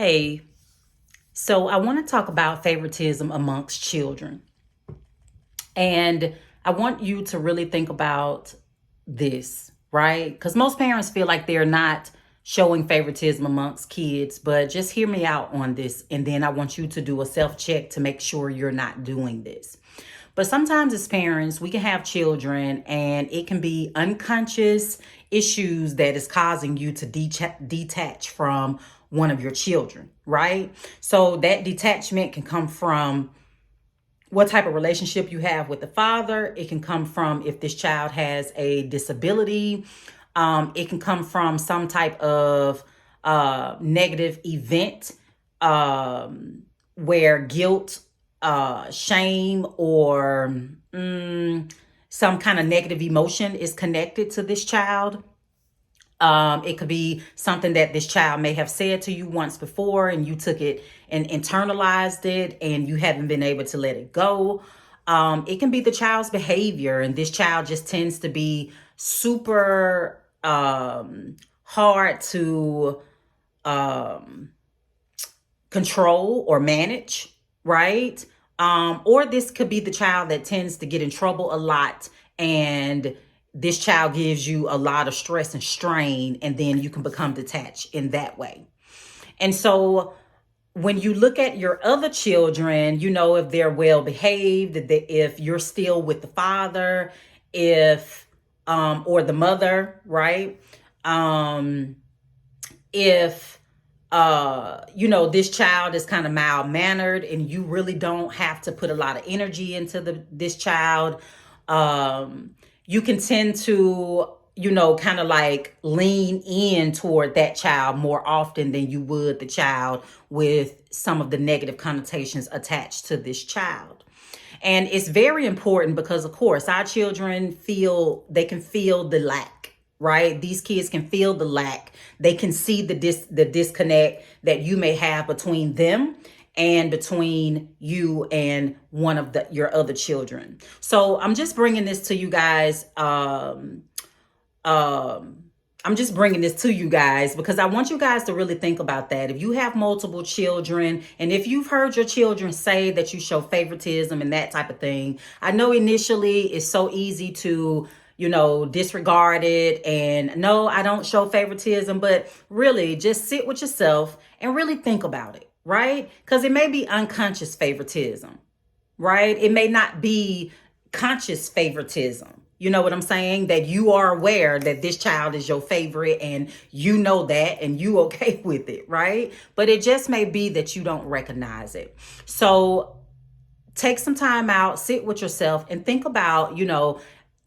Hey, so I want to talk about favoritism amongst children. And I want you to really think about this, right? Because most parents feel like they're not showing favoritism amongst kids, but just hear me out on this. And then I want you to do a self check to make sure you're not doing this. But sometimes as parents, we can have children and it can be unconscious issues that is causing you to detach from one of your children, right? So that detachment can come from what type of relationship you have with the father. It can come from if this child has a disability. It can come from some type of negative event where guilt, shame, or some kind of negative emotion is connected to this child. It could be something that this child may have said to you once before and you took it and internalized it and you haven't been able to let it go. It can be the child's behavior, and this child just tends to be super hard to control or manage, right? Or this could be the child that tends to get in trouble a lot, and this child gives you a lot of stress and strain, and then you can become detached in that way. And so when you look at your other children, if they're well behaved, if you're still with the father, if or the mother, right? If this child is kind of mild mannered and you really don't have to put a lot of energy into this child, you can tend to kind of like lean in toward that child more often than you would the child with some of the negative connotations attached to this child. And it's very important because, of course, our children can feel the lack, right? These kids can feel the lack. They can see the disconnect that you may have between them and between you and one of your other children. So I'm just bringing this to you guys. I'm just bringing this to you guys because I want you guys to really think about that. If you have multiple children, and if you've heard your children say that you show favoritism and that type of thing, I know initially it's so easy to disregard it and no, I don't show favoritism, but really just sit with yourself and really think about it, right? Because it may be unconscious favoritism, right? It may not be conscious favoritism. You know what I'm saying? That you are aware that this child is your favorite and you know that and you okay with it, right? But it just may be that you don't recognize it. So take some time out, sit with yourself and think about,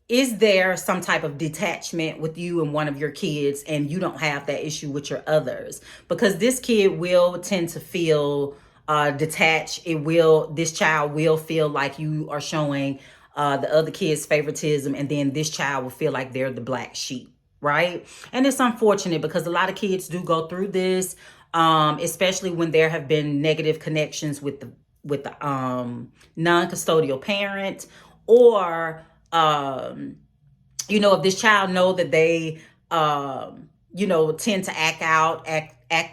is there some type of detachment with you and one of your kids and you don't have that issue with your others? Because this kid will tend to feel detached. This child will feel like you are showing the other kids favoritism, and then this child will feel like they're the black sheep, right? And it's unfortunate because a lot of kids do go through this, especially when there have been negative connections with the non-custodial parent, or if this child know that they tend to act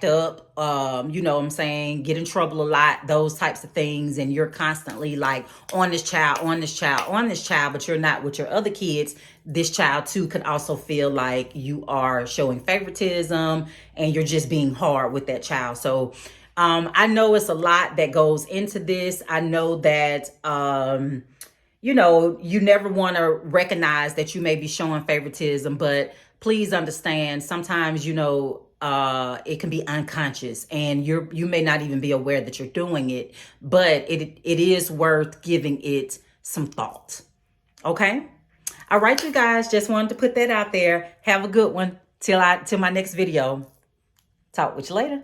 up, what I'm saying, get in trouble a lot, those types of things, and you're constantly like on this child, but you're not with your other kids, this child too could also feel like you are showing favoritism and you're just being hard with that child. So I know it's a lot that goes into this. I know that you never want to recognize that you may be showing favoritism, but please understand sometimes, it can be unconscious and you may not even be aware that you're doing it, but it is worth giving it some thought. Okay. All right, you guys, just wanted to put that out there. Have a good one till my next video. Talk with you later.